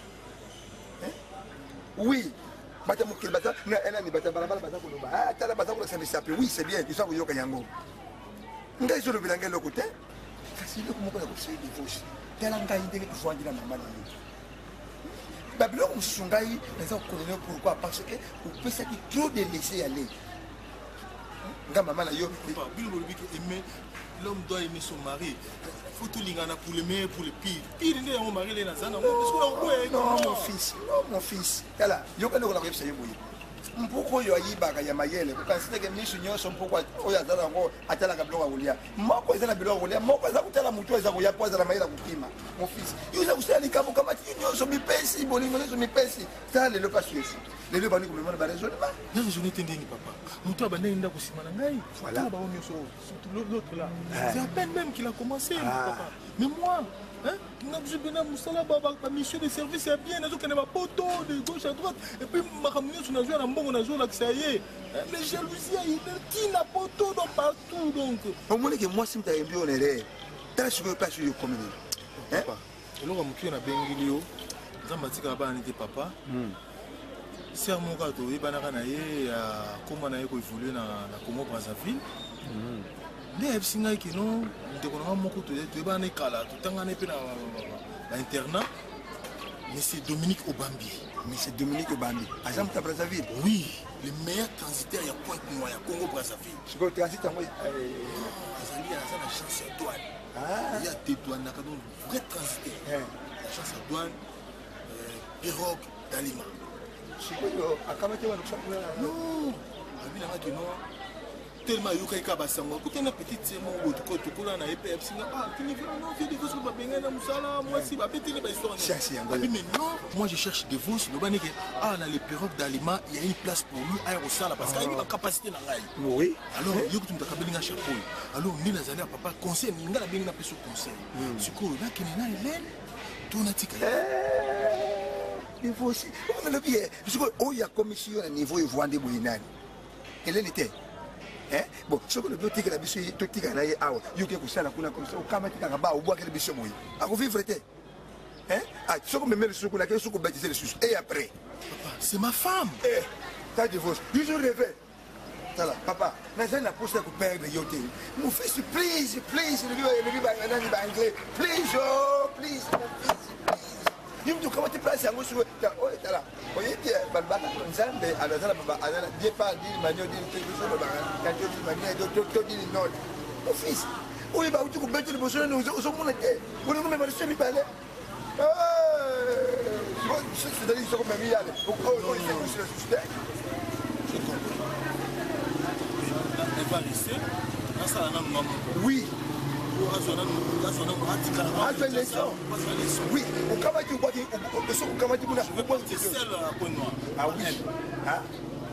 Oui. Bata mukile bata na ena ni bata balabala bata koloba. Ah tala bata ko sema sape. Oui, c'est bien. Tu sais ko yoka yango. Ngai zo le bilange le côté. Kasi le ko moko ko se divorce. Tala ngai ndenge kufundira mama na yo. Babylone mosusu ngai naza kokolone pourquoi parce que opesaki trop de laisser aller nga mama na yo
bino bolobi ke aimer l'homme doit aimer son mari faut tout lingana pour le meilleur pour le pire pire nde yango mari le naza nango parce que
non mon fils tala yoka ndeko na koyebisa yo boye mpoko oyo ayibaka ya mayele kokansiteke misu nyonso mpoko oyo aza nango atalaka biloko ya kolia moko eza na biloko ya kolia moko aza kotala motu eza koya po aza na mayele ya kokima mon fils yo oza kosala likambo kamati nyonso mipesi bolingo nyonso mipesi tala lelo pasi esi lelo bandi komemona baraisonnement
na raisonne te ndenge papa motu abandaki nda kosima na ngai voilà bango nyonso surtout l'autre là c'est à peine même qu'il a commencé papa mais moi na bena musala mission de service ya bien nazokende bapoto de gauche à droite et puis makambo nyonso nazwa na mbongo nazolakisa ye mais jalousie ayinetina poto donc partout donc
omoni ke mwasi mutu ayembi yo nere tala sikoyo place oyo ekomeli
eloko ya mokili nabengeli yo nzambe atikala bana nete papa ser moko toyebanaka na ye ya komba na ye koevolue na Congo Brazzaville nde ayebisi ngai keno ndeko na nga moko toyebana ekala totangana mpe na internat monsieur Dominique Obambi.
Monsieur Dominique Obambi agent de Brazzaville.
Oui, le meilleur transitaire ya Pointe-Noire ya Congo Brazzaville.
C'est quoi transit yango
azali aza na chance ya douane ya dédouanaka donc vrai transitaire la chance ya douane pirogue d'aliment
sikoyo akamate wana kusakula
non abinanga keno tellement yoka ika basango kutena petite semo ko tukula na epe singa tini vraiment fait des choses babenga na musala moi si ba petite ba histoire mais non moi je cherche des vos no banike na les pirogues d'aliments il y a une place pour lui à Rosala parce qu'il a une capacité na ngai
oui
alors yoku tumtaka belinga chapeau alors ni nazali papa conseil ninga na benga na peso conseil sikoyo na kenena Hélène tonatika
il faut aussi on le bien sikoyo oya commission na niveau evwande boyinani Hélène était bon soko le biotique la biso totika na ye awa yoke kusala kuna comme ça okamatika ba obwaka le biso moyi ako vivre te soko me même soko la ke soko baptiser le sous et après
papa c'est ma femme
ta divorce you should rêver tala papa na zana poste ko perdre yote mon fils please le biba nani ba anglais please oh please Nim tu kama te place yango sur oye tala oye tie balbaka nzambe alazala baba alala die pas dire manio dire quelque chose baba quand tu dis manio to dire non mon fils oye ba utu ko betu le boso no zo mona te on ne me marche mi parler bon c'est d'aller sur ma vie aller oh c'est
elle va rester dans sa maman
oui oui, on commence tu vois on commence tu vois
c'est celle à Point Noir.
Ah oui.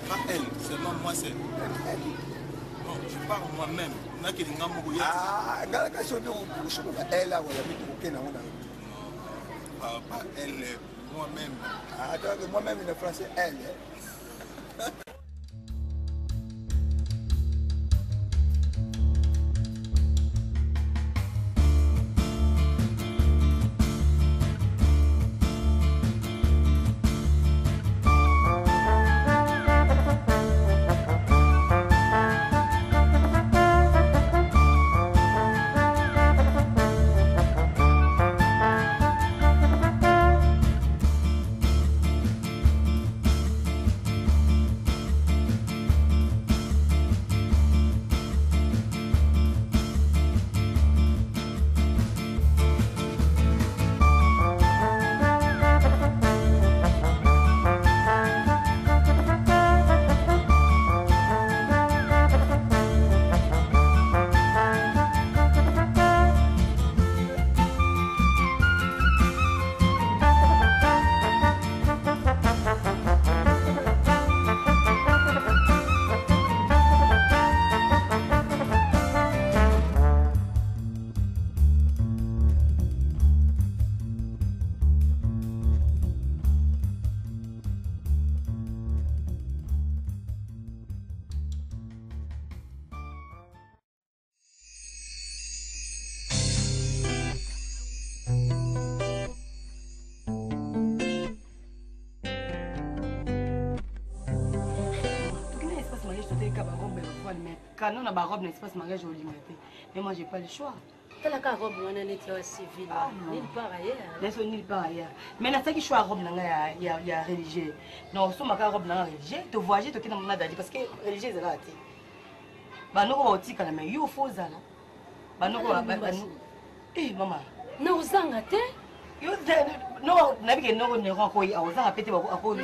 Pas elle, seulement moi c'est non, je parle moi-même. Na ke linga moko ya.
Ngala ka so no so ba elle a wala bitu ke na ona.
Pas elle, moi-même.
Donc moi-même en français elle.
canon na barobe n'espace mariage au limité. Mais moi j'ai pas le choix.
T'as la robe on a nettoyé civil. Nulle part ailleurs.
Laisse nulle part ailleurs. Mais na ça qui choix robe nanga ya religieux. Non, so maka robe nanga religieux, to voyager to kina mona dadi parce que religieux c'est là ti. Ba no ko otika na mais yo foza na. Ba no ko ba eh mama.
Na uzanga te?
Yo no na bike no ne ko ya uzanga pete ba ko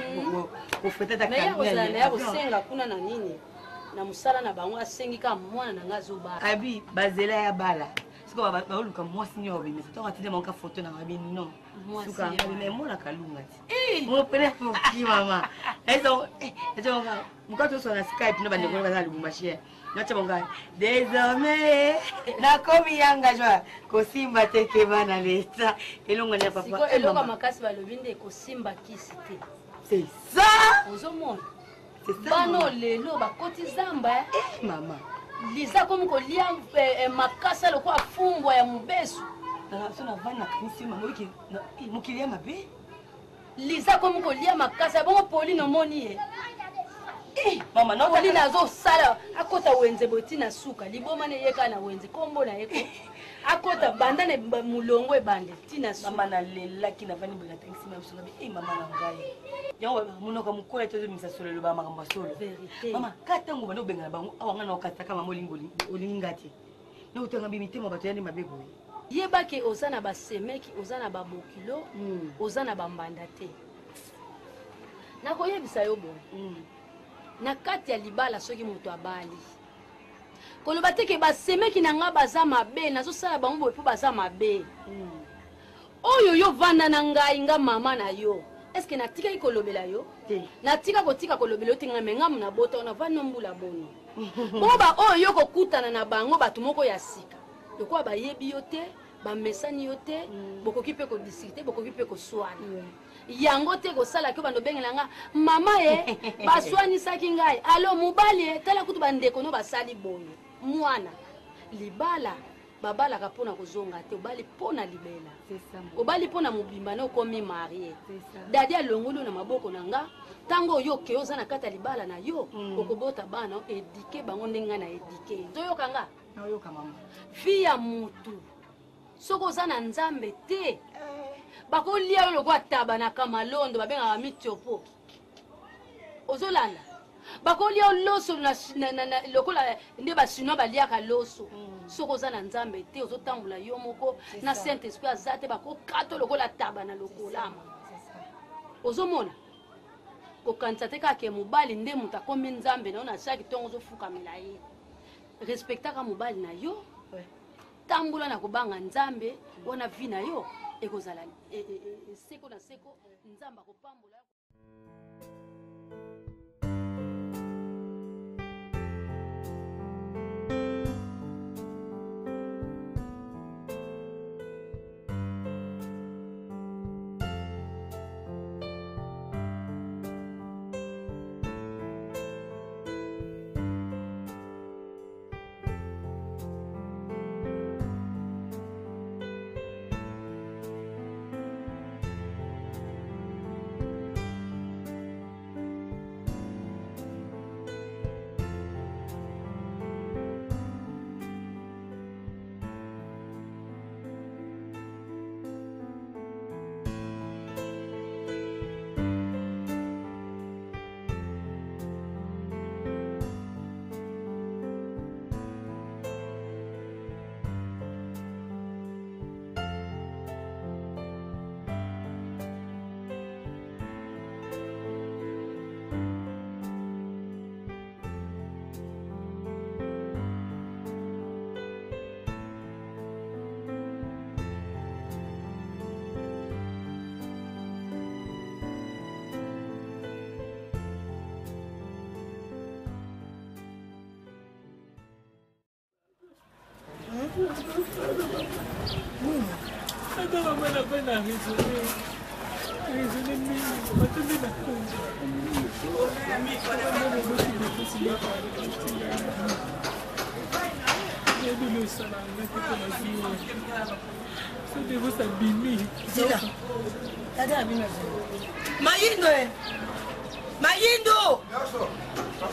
fete ta
kana. Mais ya uzanga ya usenga kuna na nini? Na musala na bango asengi ka mwana na ngazo ba.
Abi bazela ya bala. Siko ba oluka mwasi nyo bimi. To atide monka photo na babi non. Mwasi mais mona kalunga ti. Mo pele ko ki mama. Ezo mukato so na Skype no bande ko ba na Lubumbashi. Nacha bonga. Désormais na komi yanga jwa ko simba teke bana leta. Elonga na papa.
Siko elonga makasi ba lobinde ko simba kisite.
C'est ça.
Ozomona. Bano lelo bakoti zamba
mama
liza komi kolia makasa loko afumbwa ya mubesu
sona vana kanisi mama wiki mukilia mabe
liza komi kolia makasa bongo poli no moni
mama no
poli nazo sala akota wenze botina suka liboma ne yeka na wenze kombo na yeko akota banda ne mulongo ebande tina suka
mama na lelaki na vani bela tangisi mama sona mama na ngai yawa munoka mukola tozo misa solo lo ba makambo solo
vérité
mama katango bano benga bango awanga na okataka mama olingoli olingati na utanga bimitema bato yani mabego
yebake ozana ba semeki ozana ba bokilo ozana ba mbanda te nakoyebisa yo bo na kati ya libala soki moto abali koloba teke ba semeki na nga baza mabe nazo sala bango boye po baza mabe oyo yo vanda na ngai nga mama na yo. Est-ce que natika ikolobela yo? Natika kotika kolobela yo tinga menga muna bota ona va nombula bono. Boba oyo kokutana na bango batu moko ya sika. Yoko ba yebi yo te, ba mesani yo te, bokoki pe ko discuter, bokoki pe ko swani. Yango te ko sala ko bando bengela nga mama ba swani saki ngai. Allo mubali tala kutu bandeko no basali bono. Mwana libala babala kapona kozonga te obali pona libela obali pona mobimba na okomi marié dadi alongolo na maboko na nga tango yo ke oza na kata libala na yo okobota bana edike bango ndenga na edike toyoka nga
nayoka mama
fi ya mutu soko oza na nzambe te bakolia yo lokwa taba na kamalondo babengaka mitiopo ozolanda bakolia loso na lokola nde basino baliaka loso soko za na nzambe te ozotambola yo moko na Saint Esprit azate bakokato lokola taba na lokolama ozomona kokanisa te kaka mobali nde moto akomi nzambe na yo na chaque ntongo ozofukamela ye respectaka mobali na yo tambola na kobanga nzambe wana vi na yo ekozala seko na seko nzambe akopambola
Ata mama napenda raisonner mingi, matende na konja. Yebi sala ngati na ziwa. So devo sa bimi.
Zila. Tada bimi. Mayindo. Mayindo.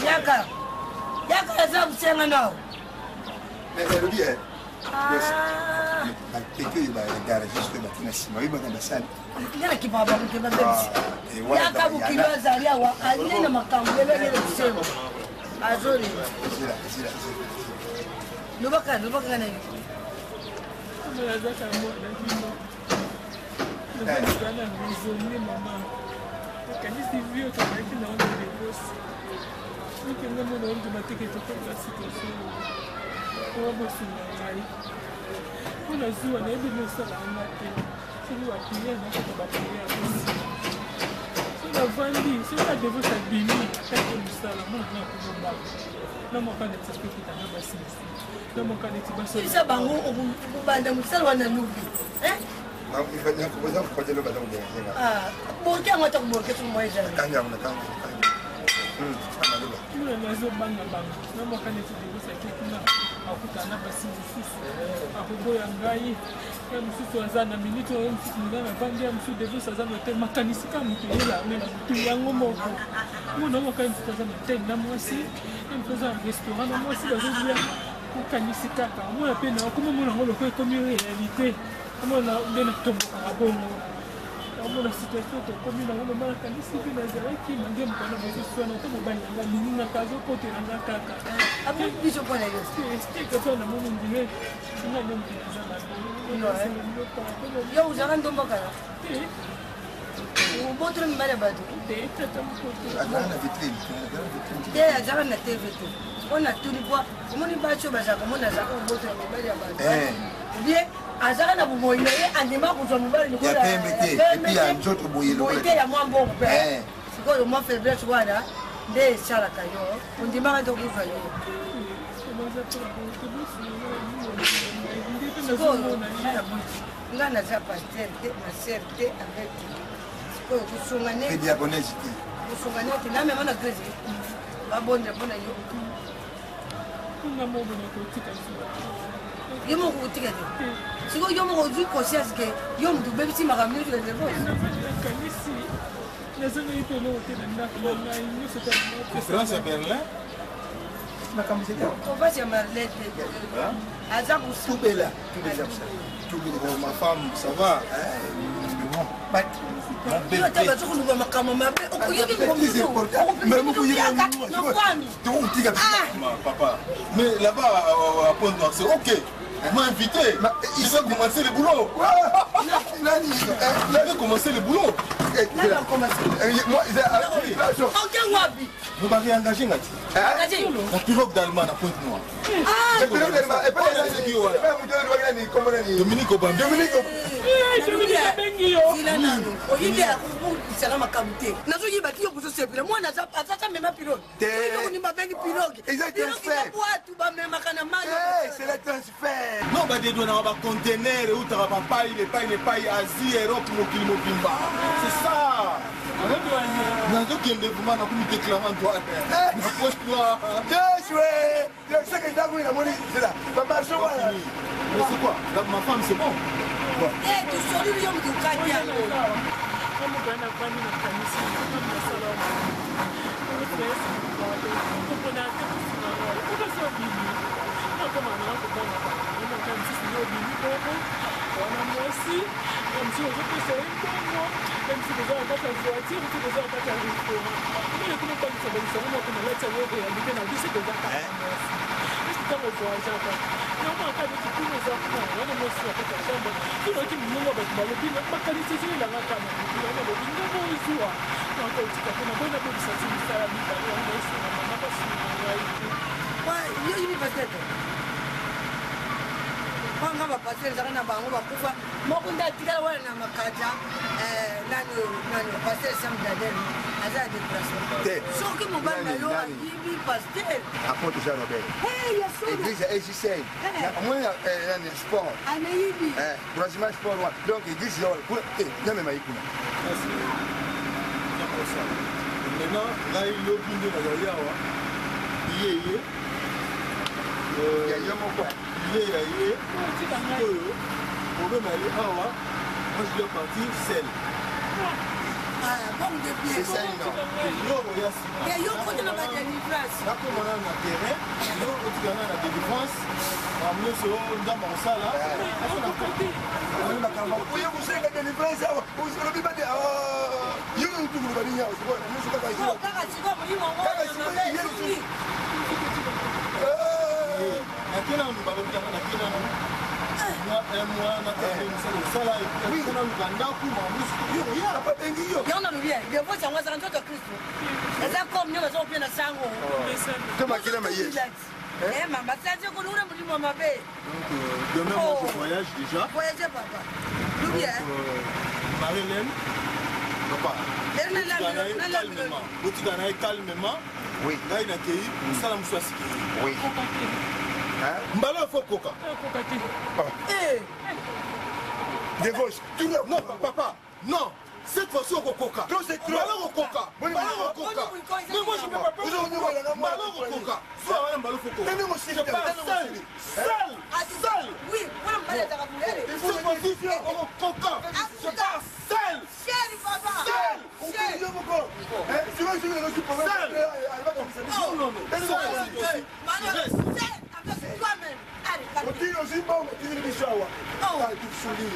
Yaka. yakaza musenga nawo
elobi bateke oyo bagaragiste batina nsima oyebaka basali
ngana kipaba mukeba mbebisi yaka bukilo azali awa aline na makambo elengele musenga azoli lobaka na yo
Nazana raisonner maman. Kanisi vio tabaki na onda divorce. Niki ngamo na onda mateke tokola situation. Kwa bosi na ngai. Kuna zuwa na ebe no sala ngate. Sili wa kinya na kwa bakinya bosi. Sila vandi, sila divorce bimi, kaka musala mo na kunomba. Na mokana tsapiki tanga basi. Na mokana tibasa.
Sisa bango obanda musala wana nubi. Borke yango ata kuborke tumoyeza
muna nazobangabanga na mwaka neti debosaki kuna akutana basi mosusu akoboya ngai ya mosusu aza na minute oyo mosusu nga na vandi ya mosusu debos aza na hotel makanisi ka moto yela ame na motu yango moko mona mwaka mosusu aza na hotel na mwasi ya mosusu aza na restaurant na mwasi bazolia kokanisi kaka omona mpe na okoma mona yango loko ekomi réalité omona nde natombokaka bongo omona situation tokomi nango mama nakanisi mpe nazalaki mange mokana bozoswana to mobali nanga liningaka azokotelanga kaka
biso mpona yo
steke mpe namoni ndire nga nde moto naza
yo ozalaka ndombokana obotolo mibali ya bato
tata mokoto
te azalaka na tv te mpona tuni po omoni basi oyo bazalaka omoni azalaka obotolo mibali ya bato bien azalaka na bomoi na ye andima kozwa mobali
ya pembe te epi ya nzoto boye
te ya mwa mbongo mpe sikoyo mwa faiblesse wana nde esalaka yo ondimaka te kozwa yo sikoyo nga naza paster te maser te avec sikoyo kosunga neti namema na grese babondela mpona yo yo moko kotika te sikoyo yo moko ozwi conscience ke yo moto obebisi makambo nyonso
kanisi nazangai mpe eloko te na ndako na ngai nyonso
France ya Berlin
province ya Marlette aza
tubela
ma femme ça va
yo ata bazokoluka makambo mabe okoyoki
papa mais là-bas à Pont-Noir c'est ok. Il m'a invité. Il va commencer le boulot. Il va commencer le boulot. Vous m'avez engagé là. La pirogue d'Allemagne à Pointe-Noire. Dominique Obama.
nazoyebaki yo bozosepela mwana azaza mema piloge babengi piloge bwatu bamemaka na mai
non badedonaka bacontener eutaka bapai asie europe mokili mobimba c'est ça nazokende vraimen nakomi déclarant droit na poche noire mais c'est quoi ma femme c'est bon
tosoli yo motukaki yango
omukana vandi na kanisi nasala kopona te kusinaa kokoso bimi nakomana kobanga nakanisi yobimi koko wana mwasi msi ozopesa ye mbongo msi koza na kati ya voiture msi koza na kati ya restaurant omene kuna kobangisa bangisango moko nalati yango réalité na biso koza kaka mwasi esi ntango voyageaka namaka neti kuna eza kuna wana mwasi na kati ya chambre sonoki minongo bato balobi makanisi ezoyelanga kana wana lobi ndenge ozuwa naka otika mpe na boyi nabebisati misala mibale yango esona mama basina ngai
yo université banga bapaster ezaka na bango bakufa moko nde atikala wana na makaja nani paster sam dadel aza ya déplacement soki mobali na yo ayibi paster
apoto jean robert église ya ejisei omoni nani sport
anayibi
branchement sport wana donc église ya nyamema yi kuna
maintenant ngai lobi nde nazali awa yeye
ya yo moko
ye oyo problème ali awa moi je dois partir seul
C'est ça, non.
Mais yo côté na ba délivrance.
Na ko mona na terrain, yo ko tigana na délivrance. Amno so ndamba osala.
On a kamba. Oyo musenga délivrance awa. Oyo biba de yo yo tu ngulu balinya oyo. Yo so ka
Oh, kaka siko muri mo ngo.
Akina ndo balo bitanga na kina no. Na tape musala sala oui kana luganda ku mamusu yo ya
pas bengi yo.
Yo na bien. De vous ça ngwaza ntoto Kristo. Eza comme nyo bazo pia na sango.
Kama kila maye.
Maman, ça dit qu'on ouvre mon maman.
Donc demain moi je voyage déjà.
Voyagez papa. D'où bien?
Marie-Hélène. Papa.
Calmement.
Vous tigana calmement.
Oui.
Là il a accueilli musala muswasi.
Oui.
Mbalo faut coca.
Eh.
Divorce.
Non papa. Non. Cette fois-ci, on coca.
Non, c'est trop.
Malheur au coca. Malheur au coca. Mais moi, je ne peux pas perdre. Malheur au coca. Soit un malheur au coca. Je parle seul. Seul.
Oui, voilà,
cette fois-ci, on coca. Je parle seul.
Chéri, papa.
Seul.
Chéri.
Tu vas jouer le reçu pour
seul.
Non, non,
non. Toi-même. Allez,
on dit aussi, on dit le bichawa. Ah, tu souris.